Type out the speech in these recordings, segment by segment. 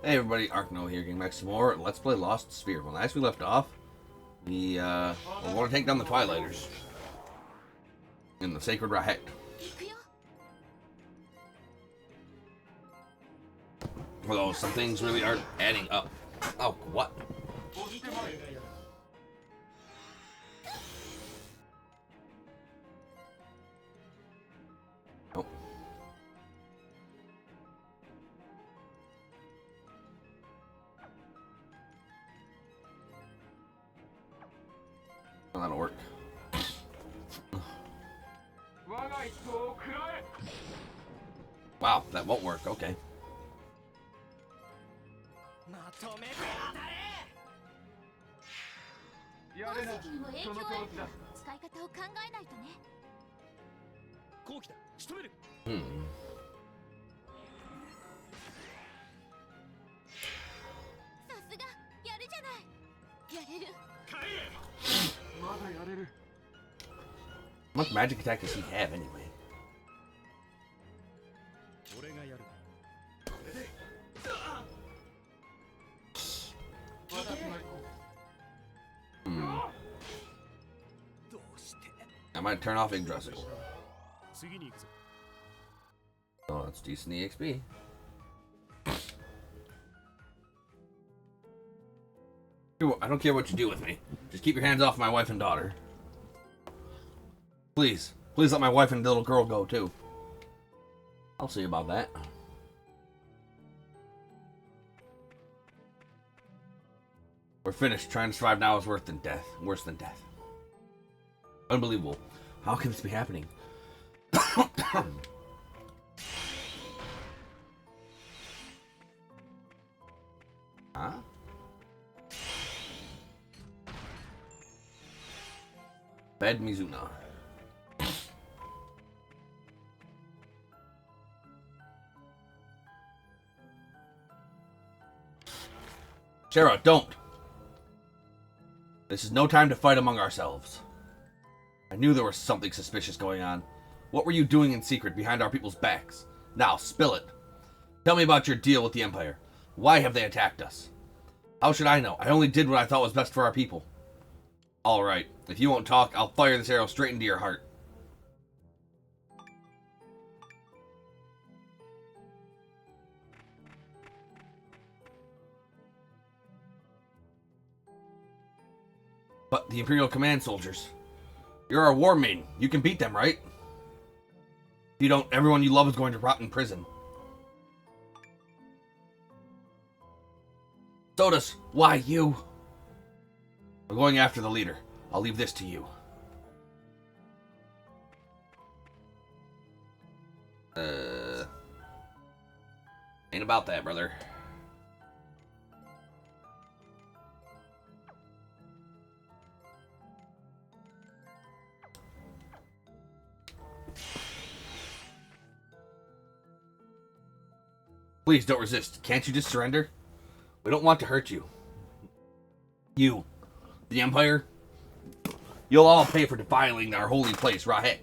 Hey everybody, Arkno here, getting back some more Let's Play Lost Sphear. Well, last we left off, we want to take down the Twilighters in the Sacred Rahet. Although some things really aren't adding up. Oh, what? Oh. Well, that'll work. Wow, that won't work. Okay. How much magic attack does he have anyway? I might turn off Yggdrasil. Oh, that's decent EXP. I don't care what you do with me. Just keep your hands off my wife and daughter. Please. Please let my wife and little girl go, too. I'll see about that. We're finished. Trying to survive now is worse than death. Worse than death. Unbelievable. How can this be happening? Huh? Bed Mizuna. Shara, don't! This is no time to fight among ourselves. I knew there was something suspicious going on. What were you doing in secret behind our people's backs? Now, spill it. Tell me about your deal with the Empire. Why have they attacked us? How should I know? I only did what I thought was best for our people. Alright, if you won't talk, I'll fire this arrow straight into your heart. But the Imperial Command soldiers. You're a war maiden. You can beat them, right? If you don't, everyone you love is going to rot in prison. Sodas, why you? I'm going after the leader. I'll leave this to you. Ain't about that, brother. Please don't resist. Can't you just surrender? We don't want to hurt you. You, the Empire, you'll all pay for defiling our holy place, Rahet.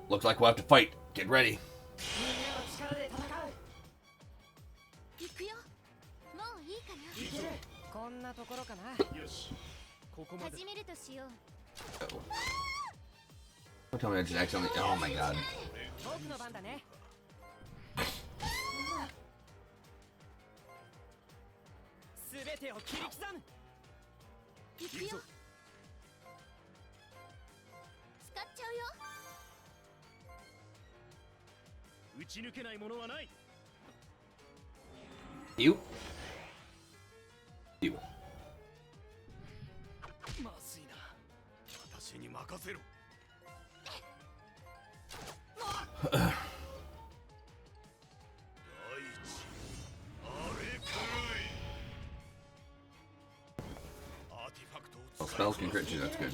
Looks like we'll have to fight. Get ready. Don't tell me I just accidentally. Oh my god. You? You. Oh, spells can crit you, that's good.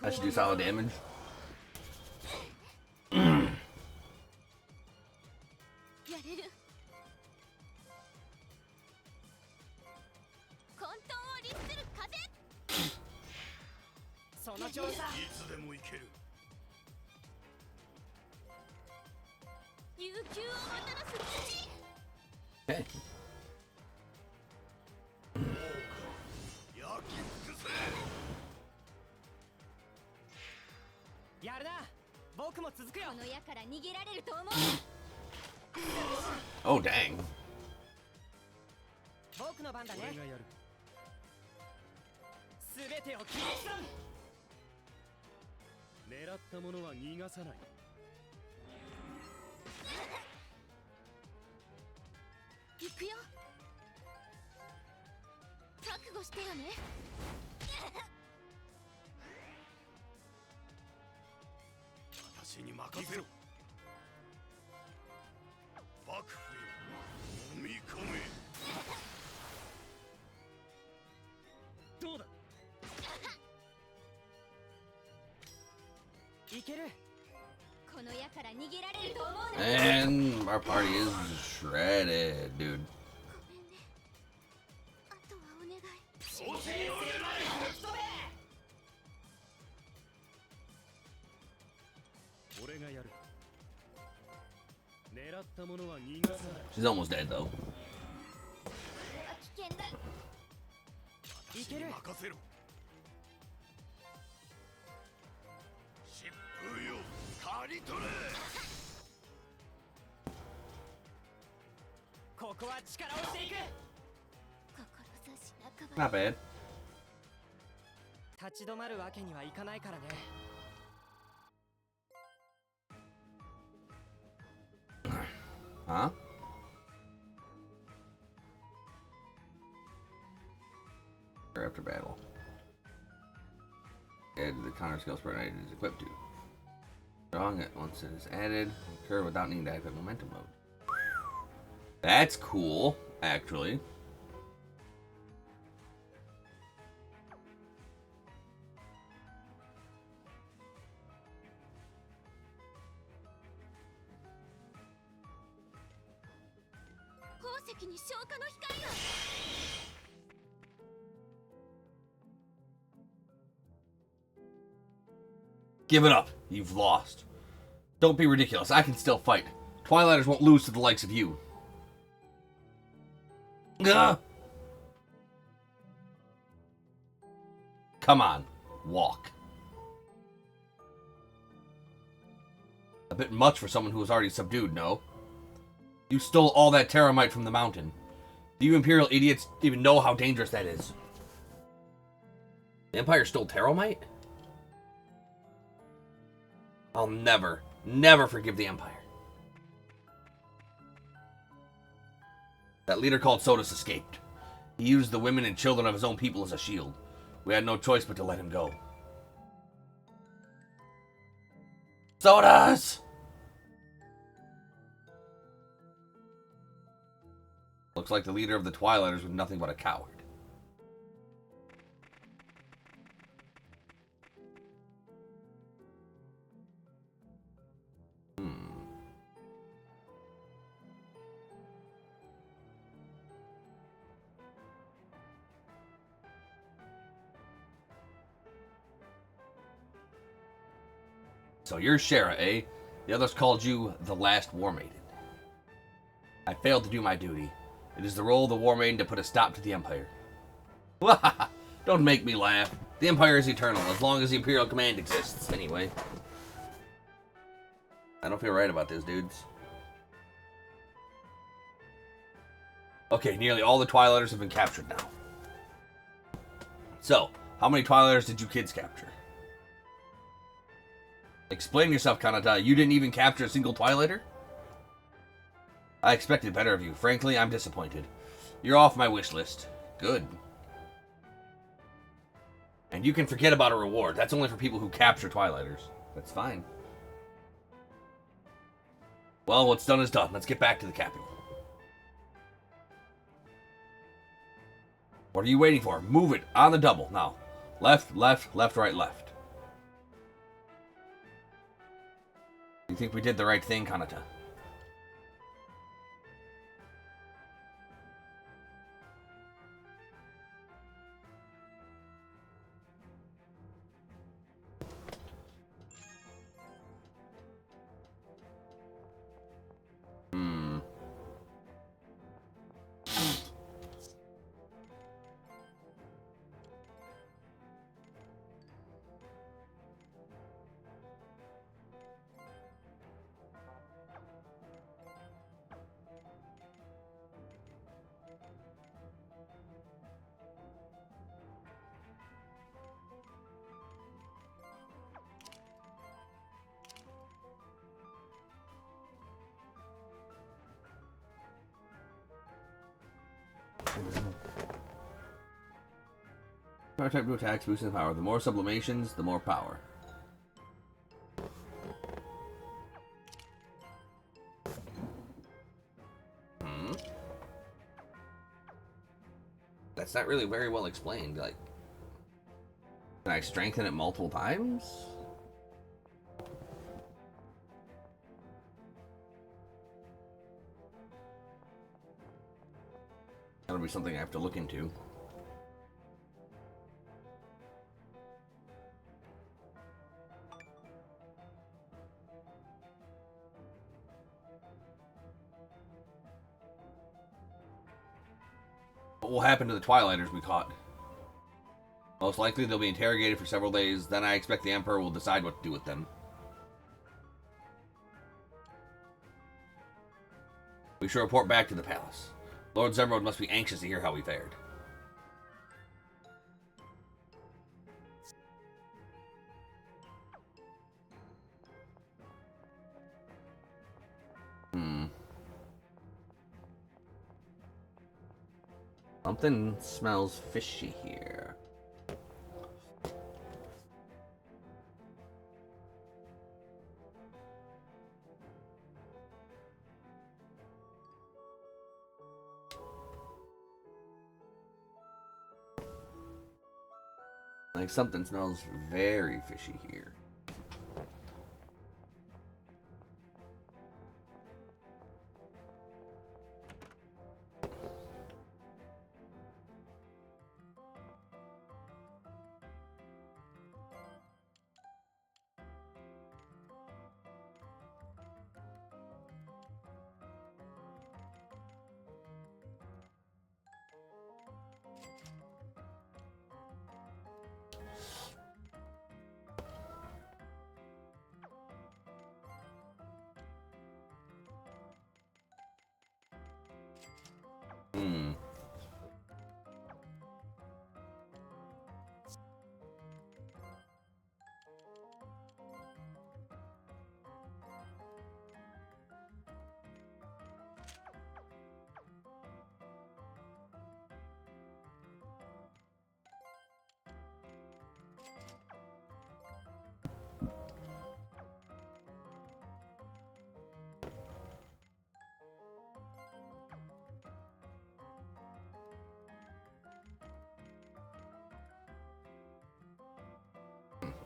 I should do solid damage. Okay. Oh, dang. And our party is shredded, dude. She's almost dead, though. Not bad. Huh? After battle. Add the counter skill spread item is equipped to. Strong it once it is added. Occur without needing to activate momentum mode. That's cool, actually. Give it up. You've lost. Don't be ridiculous. I can still fight. Twilighters won't lose to the likes of you. Ugh. Come on. Walk. A bit much for someone who was already subdued, no? You stole all that terramite from the mountain. Do you Imperial idiots even know how dangerous that is? The Empire stole terramite? I'll never, never forgive the Empire. That leader called Sodus escaped. He used the women and children of his own people as a shield. We had no choice but to let him go. Sodus! Looks like the leader of the Twilighters was nothing but a coward. So you're Shara, eh? The others called you the last War Maiden. I failed to do my duty. It is the role of the War Maiden to put a stop to the Empire. Don't make me laugh. The Empire is eternal, as long as the Imperial Command exists, anyway. I don't feel right about this, dudes. Okay, nearly all the Twilighters have been captured now. So, how many Twilighters did you kids capture? Explain yourself, Kanata. You didn't even capture a single Twilighter? I expected better of you. Frankly, I'm disappointed. You're off my wish list. Good. And you can forget about a reward. That's only for people who capture Twilighters. That's fine. Well, what's done is done. Let's get back to the capital. What are you waiting for? Move it on the double. Now, left, left, left, right, left. You think we did the right thing, Kanata? Power type to attacks, boosting power. The more sublimations, the more power. That's not really very well explained. Like, can I strengthen it multiple times? That'll be something I have to look into. What will happen to the Twilighters we caught? Most likely they'll be interrogated for several days, then I expect the Emperor will decide what to do with them. We should report back to the palace. Lord Zermod must be anxious to hear how we fared. Something smells fishy here. Like something smells very fishy here.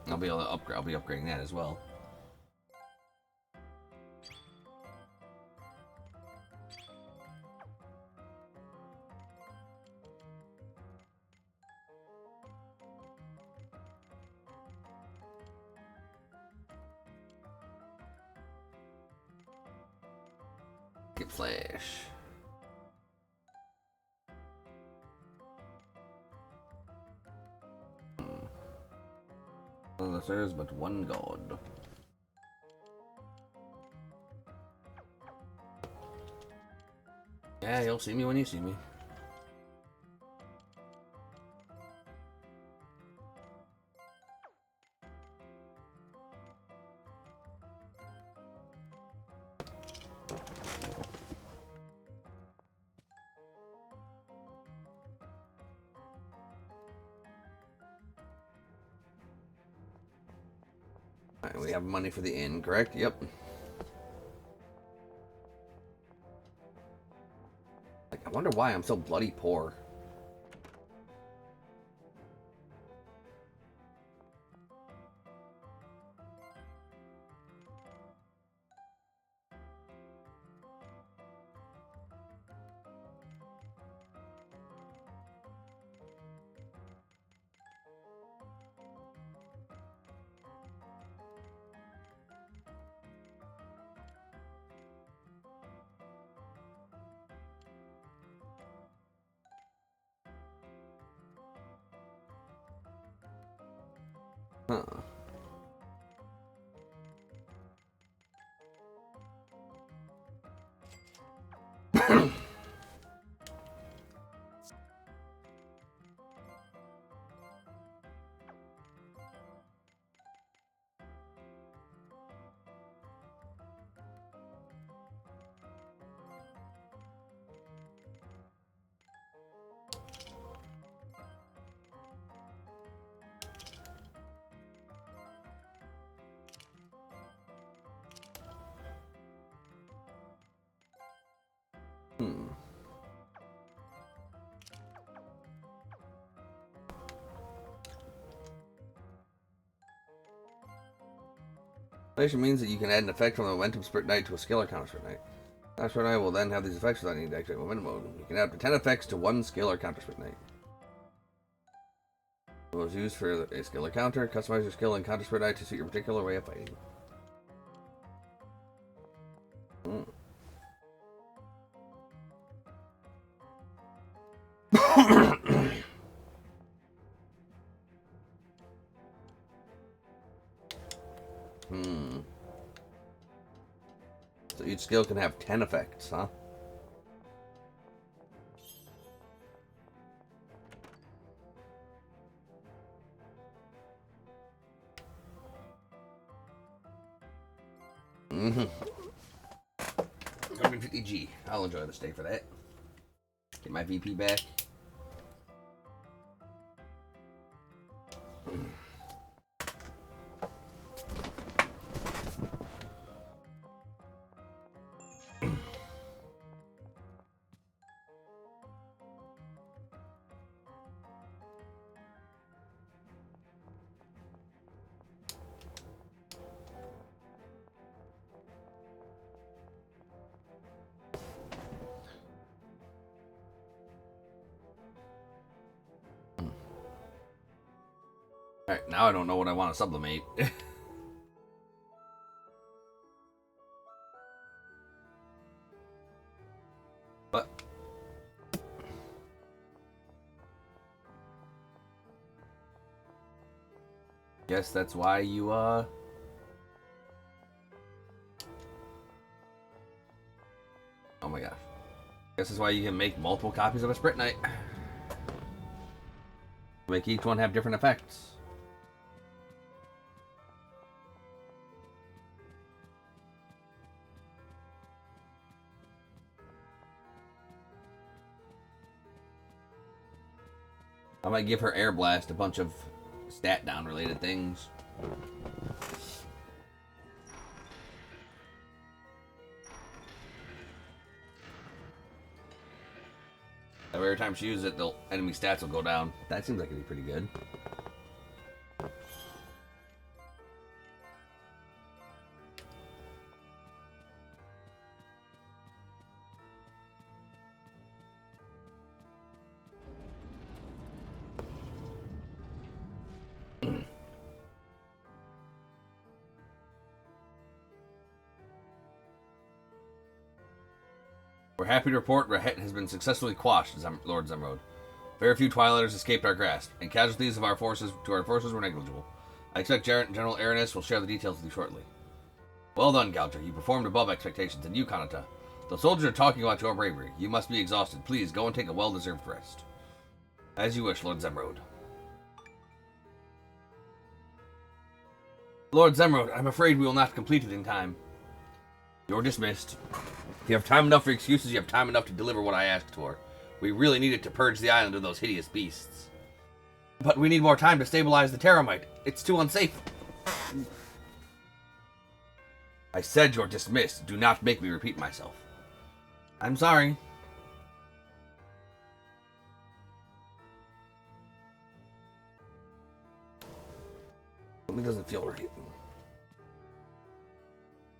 I'll be able to upgrade. I'll be upgrading that as well. Get flash. Well, there is but one god. Yeah, you'll see me when you see me. Alright, we have money for the inn, correct? Yep. Like, I wonder why I'm so bloody poor. Huh. Activation means that you can add an effect from the Momentum Spirit Knight to a skill or counter Spirit Knight. Counter Spirit Knight will then have these effects without needing to activate Momentum mode. You can add up to 10 effects to one skill or counter Spirit Knight. It was used for a skill or counter. Customize your skill and counter Spirit Knight to suit your particular way of fighting. So each skill can have 10 effects, huh? Mm-hmm. 150G. I'll enjoy the stay for that. Get my VP back. Alright, now I don't know what I want to sublimate. But guess that's why you oh my gosh. Guess that's why you can make multiple copies of a Spirit Knight. Make each one have different effects. I might give her Air Blast a bunch of stat down related things. Every time she uses it, the enemy stats will go down. That seems like it'd be pretty good. We're happy to report Rahet has been successfully quashed, Lord Zemrod. Very few Twilighters escaped our grasp, and casualties of our forces were negligible. I expect General Aranis will share the details with you shortly. Well done, Galdra. You performed above expectations, and you, Kanata. The soldiers are talking about your bravery. You must be exhausted. Please, go and take a well-deserved rest. As you wish, Lord Zemrod. Lord Zemrod, I'm afraid we will not complete it in time. You're dismissed. If you have time enough for excuses, you have time enough to deliver what I asked for. We really needed to purge the island of those hideous beasts. But we need more time to stabilize the Terramite. It's too unsafe. I said you're dismissed. Do not make me repeat myself. I'm sorry. Something doesn't feel right.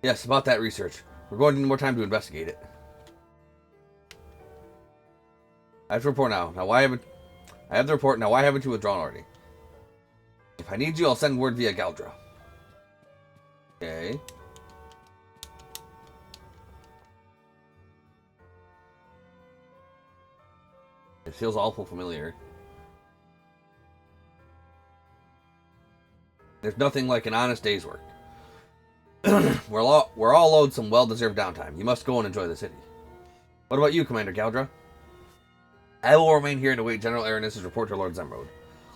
Yes, about that research. We're going to need more time to investigate it. I have to report now. I have the report now. Why haven't you withdrawn already? If I need you, I'll send word via Galdra. Okay. It feels awful familiar. There's nothing like an honest day's work. We're all owed some well-deserved downtime. You must go and enjoy the city. What about you, Commander Galdra? I will remain here to await General Aranis' report to Lord Zemrod.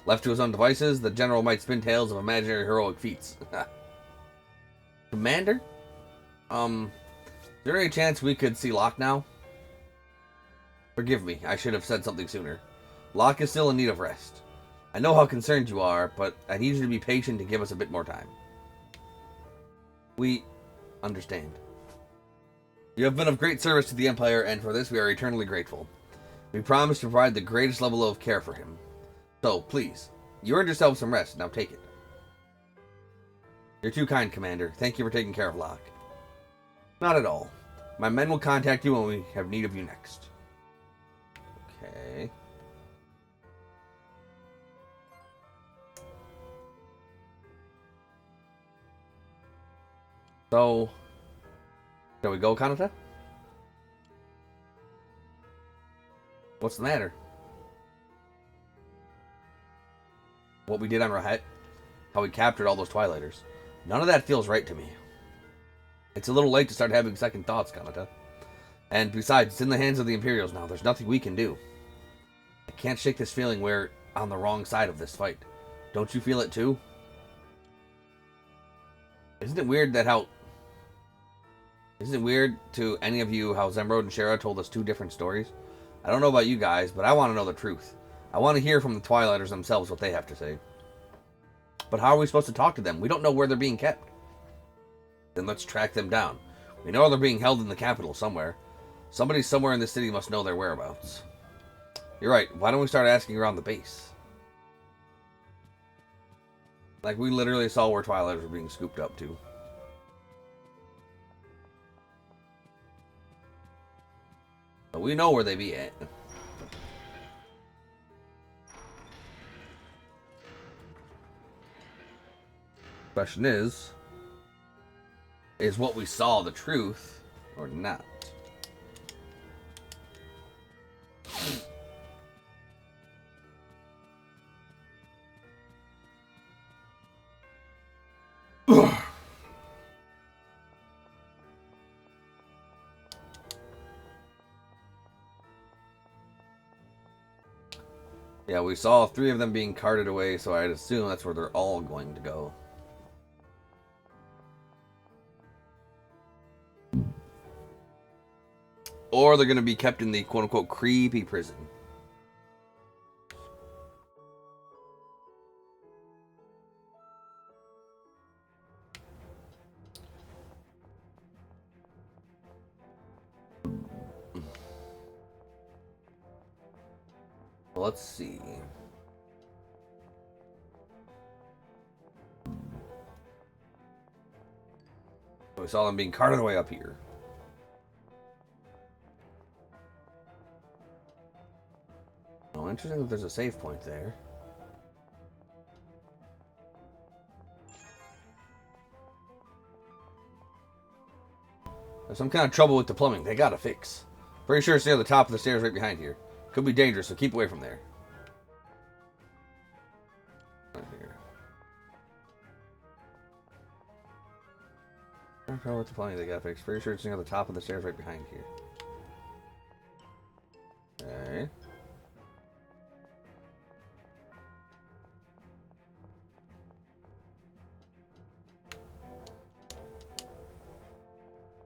Left to his own devices, the General might spin tales of imaginary heroic feats. Commander? Is there any chance we could see Locke now? Forgive me, I should have said something sooner. Locke is still in need of rest. I know how concerned you are, but I need you to be patient and give us a bit more time. We understand. You have been of great service to the Empire, and for this we are eternally grateful. We promise to provide the greatest level of care for him. So, please, you earned yourself some rest, now take it. You're too kind, Commander. Thank you for taking care of Locke. Not at all. My men will contact you when we have need of you next. Okay. So, shall we go, Kanata? What's the matter? What we did on Rahet? How we captured all those Twilighters? None of that feels right to me. It's a little late to start having second thoughts, Kanata. And besides, it's in the hands of the Imperials now. There's nothing we can do. I can't shake this feeling we're on the wrong side of this fight. Don't you feel it too? Isn't it weird to any of you how Zemrod and Shara told us two different stories? I don't know about you guys, but I want to know the truth. I want to hear from the Twilighters themselves what they have to say. But how are we supposed to talk to them? We don't know where they're being kept. Then let's track them down. We know they're being held in the capital somewhere. Somebody somewhere in the city must know their whereabouts. You're right. Why don't we start asking around the base? Like, we literally saw where Twilighters were being scooped up to. But we know where they be at. Question is what we saw the truth or not? Yeah, we saw 3 of them being carted away, so I'd assume that's where they're all going to go. Or they're going to be kept in the quote-unquote creepy prison. Well, let's see. We saw them being carted away up here. Oh, interesting that there's a save point there. There's some kind of trouble with the plumbing. They gotta fix. Pretty sure it's near the top of the stairs right behind here. Could be dangerous, so keep away from there. Right here. I don't know what the plumbing they gotta fix. Pretty sure it's near the top of the stairs right behind here. Okay.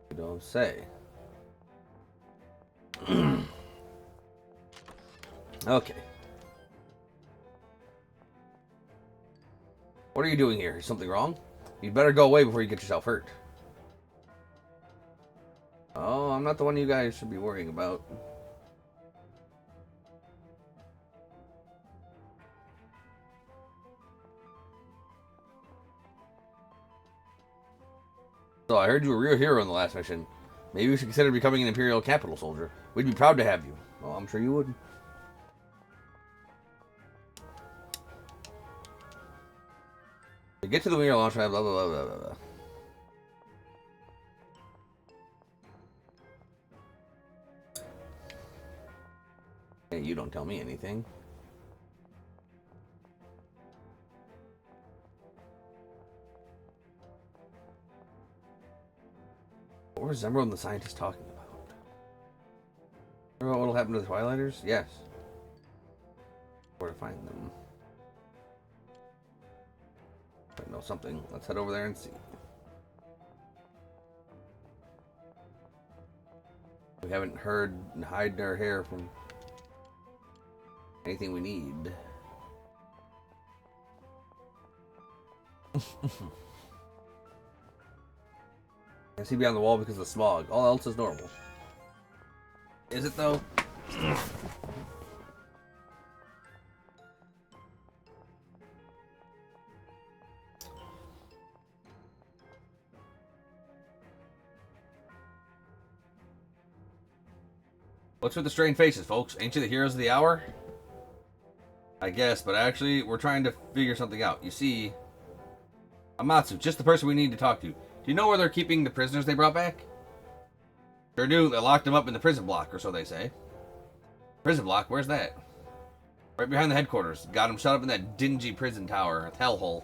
You don't say. Okay. What are you doing here? Is something wrong? You'd better go away before you get yourself hurt. Oh, I'm not the one you guys should be worrying about. So I heard you were a real hero in the last mission. Maybe you should consider becoming an Imperial capital soldier. We'd be proud to have you. Well, I'm sure you would. Get to the wing launch pad, blah, blah, blah, blah, blah. Hey, you don't tell me anything. What were Zemrod and the scientist talking about? Remember what'll happen to the Twilighters? Yes. Where to find them? I know something. Let's head over there and see. We haven't heard and hide our hair from anything we need. I see beyond the wall because of the smog. All else is normal. Is it though? What's with the strained faces, folks? Ain't you the heroes of the hour? I guess, but actually, we're trying to figure something out. You see, Amatsu, just the person we need to talk to. Do you know where they're keeping the prisoners they brought back? Sure do. They locked them up in the prison block, or so they say. Prison block? Where's that? Right behind the headquarters. Got them shut up in that dingy prison tower, hellhole.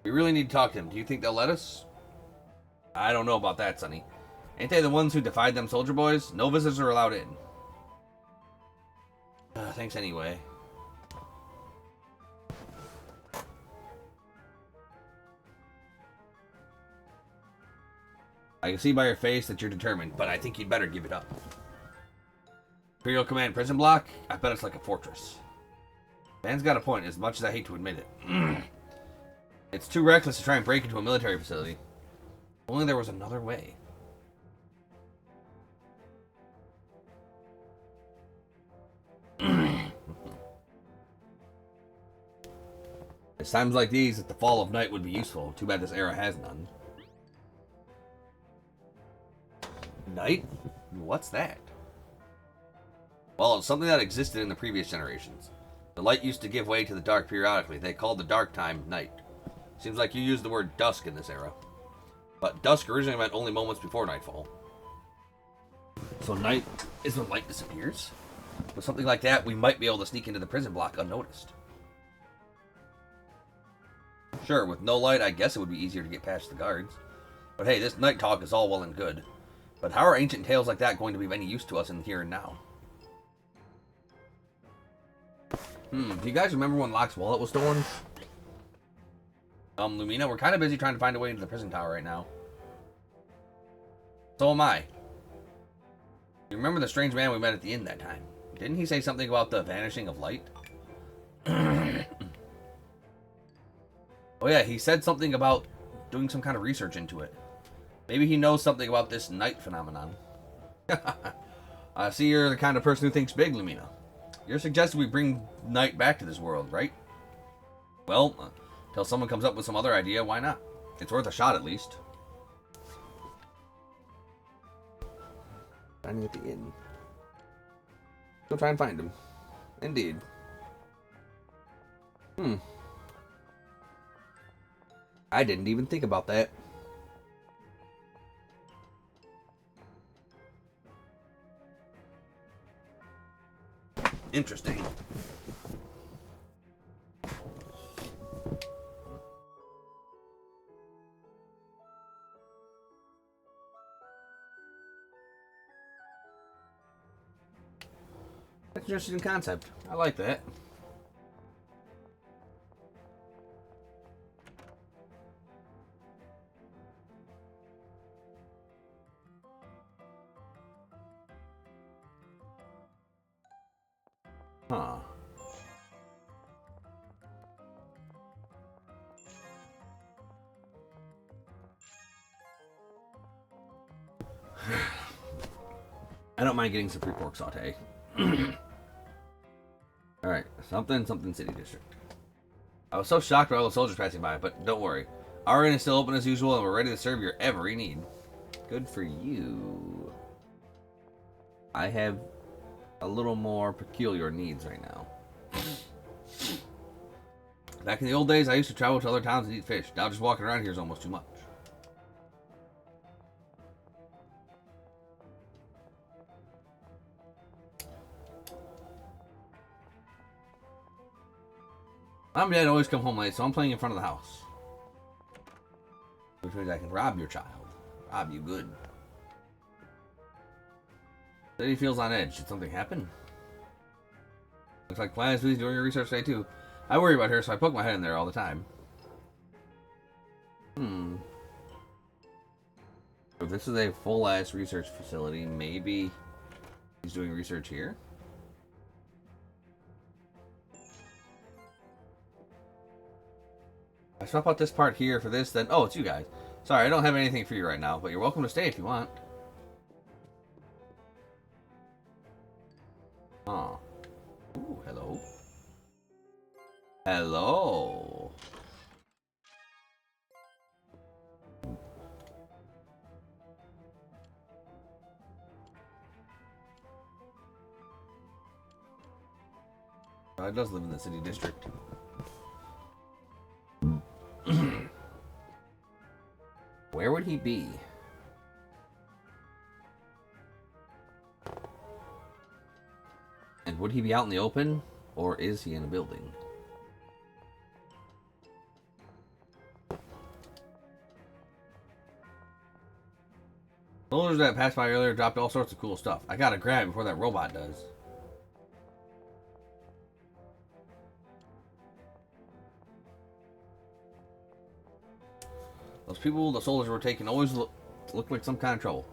We really need to talk to them. Do you think they'll let us? I don't know about that, Sonny. Ain't they the ones who defied them soldier boys? No visitors are allowed in. Thanks anyway. I can see by your face that you're determined, but I think you'd better give it up. Imperial Command prison block? I bet it's like a fortress. Man's got a point, as much as I hate to admit it. It's too reckless to try and break into a military facility. Only there was another way. It's times like these that the fall of night would be useful. Too bad this era has none. Night? What's that? Well, it's something that existed in the previous generations. The light used to give way to the dark periodically. They called the dark time night. Seems like you used the word dusk in this era. But dusk originally meant only moments before nightfall. So night is when light disappears? With something like that, we might be able to sneak into the prison block unnoticed. Sure, with no light, I guess it would be easier to get past the guards. But hey, this night talk is all well and good. But how are ancient tales like that going to be of any use to us in the here and now? Do you guys remember when Locke's wallet was stolen? Lumina, we're kind of busy trying to find a way into the prison tower right now. So am I. You remember the strange man we met at the inn that time? Didn't he say something about the vanishing of light? Oh yeah, he said something about doing some kind of research into it. Maybe he knows something about this night phenomenon. I see you're the kind of person who thinks big, Lumina. You're suggesting we bring night back to this world, right? Well, till someone comes up with some other idea, why not? It's worth a shot at least. Finding at the inn. Go try and find him. Indeed. I didn't even think about that. Interesting. That's an interesting concept. I like that. Huh. I don't mind getting some free pork saute. Alright, something city district. I was so shocked by all the soldiers passing by, but don't worry. Our inn is still open as usual and we're ready to serve your every need. Good for you. I have a little more peculiar needs right now. Back in the old days, I used to travel to other towns and eat fish. Now just walking around here is almost too much. Mom and Dad always come home late, so I'm playing in front of the house. Which means I can rob your child. Rob you good. City feels on edge. Did something happen? Looks like Planet is doing her research today too. I worry about her, so I poke my head in there all the time. If this is a full-ass research facility, maybe he's doing research here? I swap out this part here for this, then... Oh, it's you guys. Sorry, I don't have anything for you right now, but you're welcome to stay if you want. Oh. Ooh, hello. Hello. It does live in the city district. Where would he be? And would he be out in the open? Or is he in a building? Soldiers that passed by earlier dropped all sorts of cool stuff. I gotta grab it before that robot does. Those people the soldiers were taking always looked like some kind of trouble.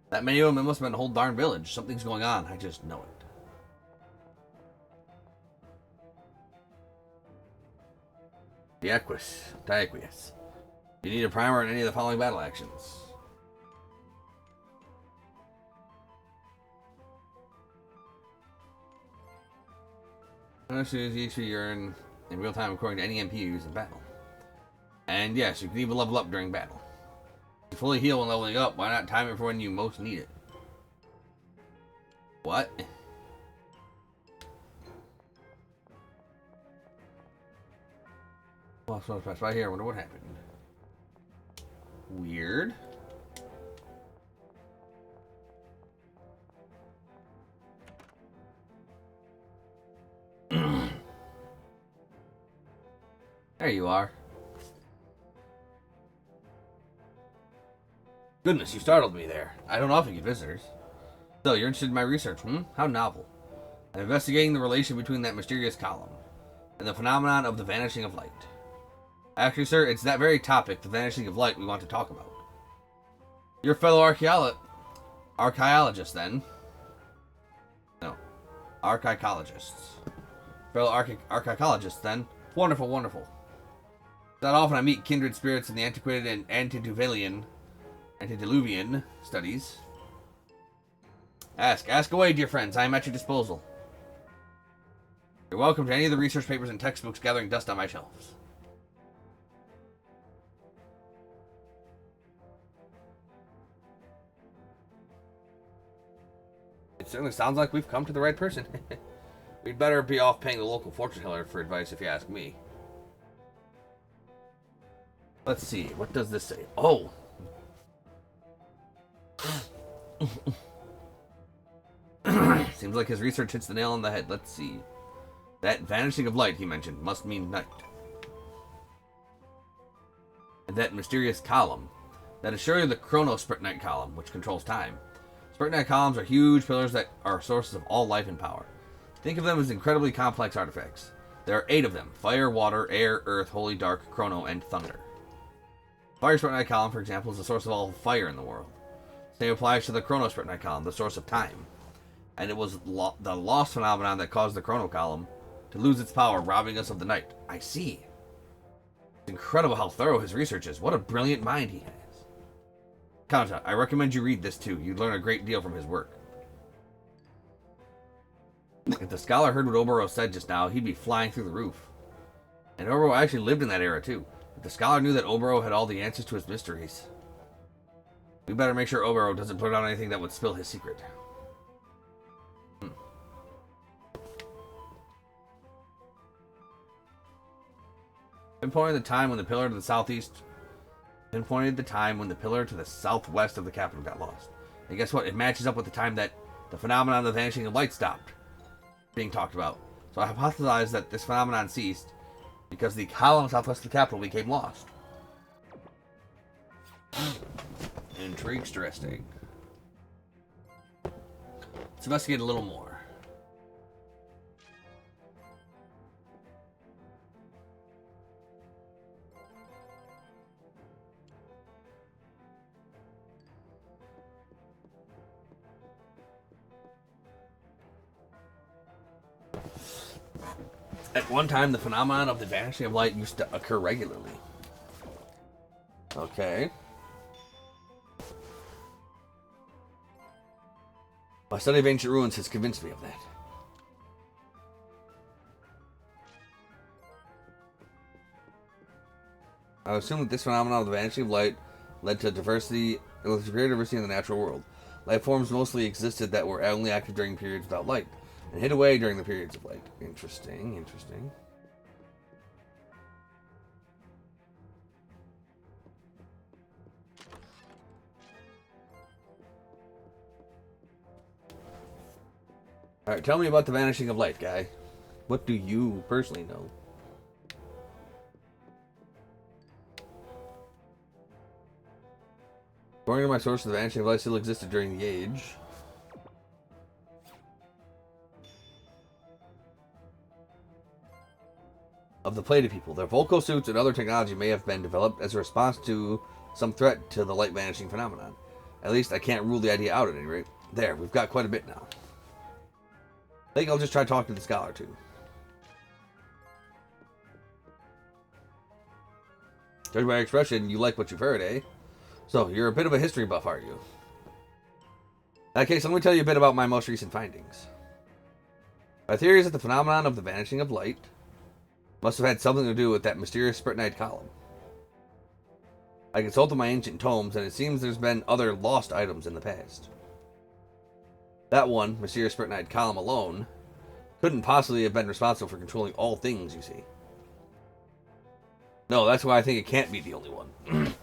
That many of them, it must have been a whole darn village. Something's going on. I just know it. Diaqueous. You need a primer on any of the following battle actions. You're in real time according to any MP used in battle. And yes, you can even level up during battle. To fully heal when leveling up, why not time it for when you most need it? What? Well, I supposed to pass by here. I wonder what happened. Weird. There you are. Goodness, you startled me there. I don't often get visitors. So, you're interested in my research, hmm? How novel. I'm investigating the relation between that mysterious column and the phenomenon of the vanishing of light. Actually, sir, it's that very topic, the vanishing of light, we want to talk about. Your fellow archaeologists, then. No. Archaeologists. Fellow archaeologists, then. Wonderful, wonderful. It's not often I meet kindred spirits in the antiquated and antediluvian studies. Ask away, dear friends. I am at your disposal. You're welcome to any of the research papers and textbooks gathering dust on my shelves. It certainly sounds like we've come to the right person. We'd better be off paying the local fortune teller for advice if you ask me. Let's see. What does this say? Oh. Seems like his research hits the nail on the head. Let's see. That vanishing of light he mentioned must mean night. And that mysterious column. That is surely the chrono-spritnite column, which controls time. Spritnite columns are huge pillars that are sources of all life and power. Think of them as incredibly complex artifacts. There are 8 of them. Fire, water, air, earth, holy, dark, chrono, and thunder. Fire Spritnite column, for example, is the source of all fire in the world. Same applies to the chrono Spritnite column, the source of time. And it was the lost phenomenon that caused the chrono column to lose its power, robbing us of the night. I see. It's incredible how thorough his research is. What a brilliant mind he has. Kanta, I recommend you read this too. You'd learn a great deal from his work. If the scholar heard what Oboro said just now, he'd be flying through the roof. And Oboro actually lived in that era too. If the scholar knew that Oboro had all the answers to his mysteries, we better make sure Oboro doesn't put out anything that would spill his secret. Pinpointed the time when the pillar to the southeast. Pinpointed the time when the pillar to the southwest of the capital got lost. And guess what? It matches up with the time that the phenomenon of the vanishing of light stopped being talked about. So I hypothesized that this phenomenon ceased because the column southwest of the capital became lost. Interesting. Let's investigate a little more. At one time, the phenomenon of the vanishing of light used to occur regularly. Okay. My study of ancient ruins has convinced me of that. I assume that this phenomenon of the vanishing of light led to greater diversity in the natural world. Life forms mostly existed that were only active during periods without light. and hid away during the periods of light. Interesting, interesting. Alright, tell me about the vanishing of light, guy. What do you personally know? According to my source, the vanishing of light still existed during the age. Of the plated people. Their vocal suits and other technology may have been developed as a response to some threat to the light vanishing phenomenon. At least I can't rule the idea out at any rate. There, we've got quite a bit now. I think I'll just try talking to the scholar too. Judging by your expression, you like what you've heard, eh? So, you're a bit of a history buff, aren't you? In that case, let me tell you a bit about my most recent findings. My theory is that the phenomenon of the vanishing of light must have had something to do with that mysterious Spritnite column. I consulted my ancient tomes, and it seems there's been other lost items in the past. That one, mysterious Spritnite column alone, couldn't possibly have been responsible for controlling all things, you see. No, that's why I think it can't be the only one.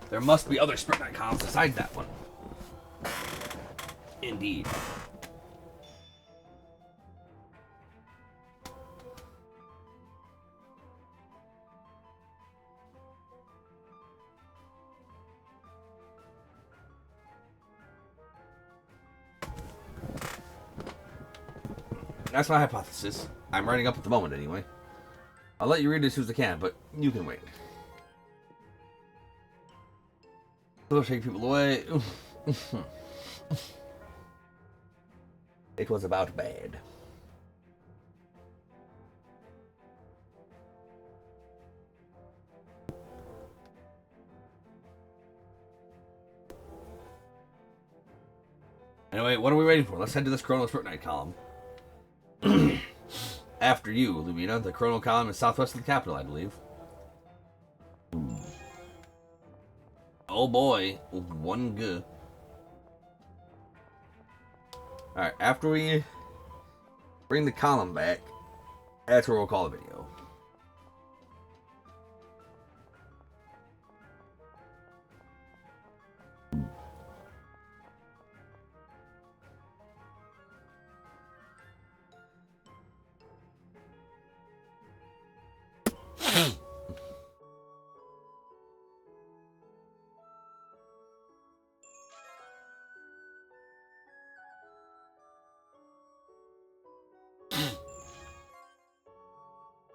There must be other Spritnite columns besides that one. Indeed. That's my hypothesis. I'm writing up at the moment, anyway. I'll let you read it as soon as I can, but you can wait. It'll shake people away. It was about bad. Anyway, what are we waiting for? Let's head to this Chrono Spritnite column. After you, Lumina. The Chrono column is southwest of the capital, I believe. Oh boy, one good. Alright, after we bring the column back, that's where we'll call the video.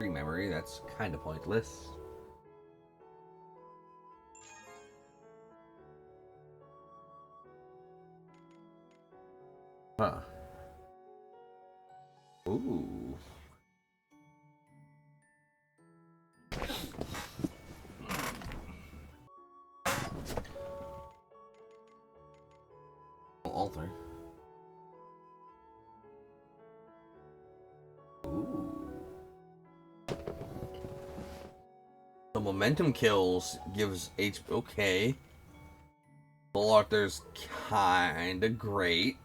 Memory, that's kind of pointless. Huh. Ooh. Altar. Ooh. The momentum kills gives HP. Okay. Full Arthur's kinda great.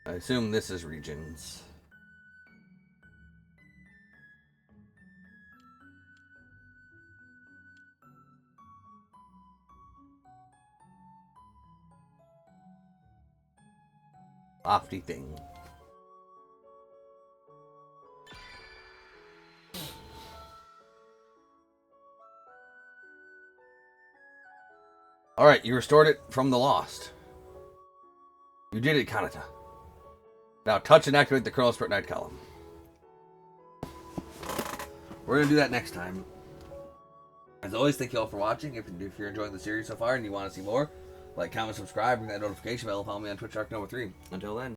I assume this is regions. Lofty thing. Alright, you restored it from the lost. You did it, Kanata. Now touch and activate the Chrono Spritnite column. We're going to do that next time. As always, thank you all for watching. If you're enjoying the series so far and you want to see more, like, comment, subscribe, ring that notification bell, follow me on Twitch, Arc Number 3. Until then.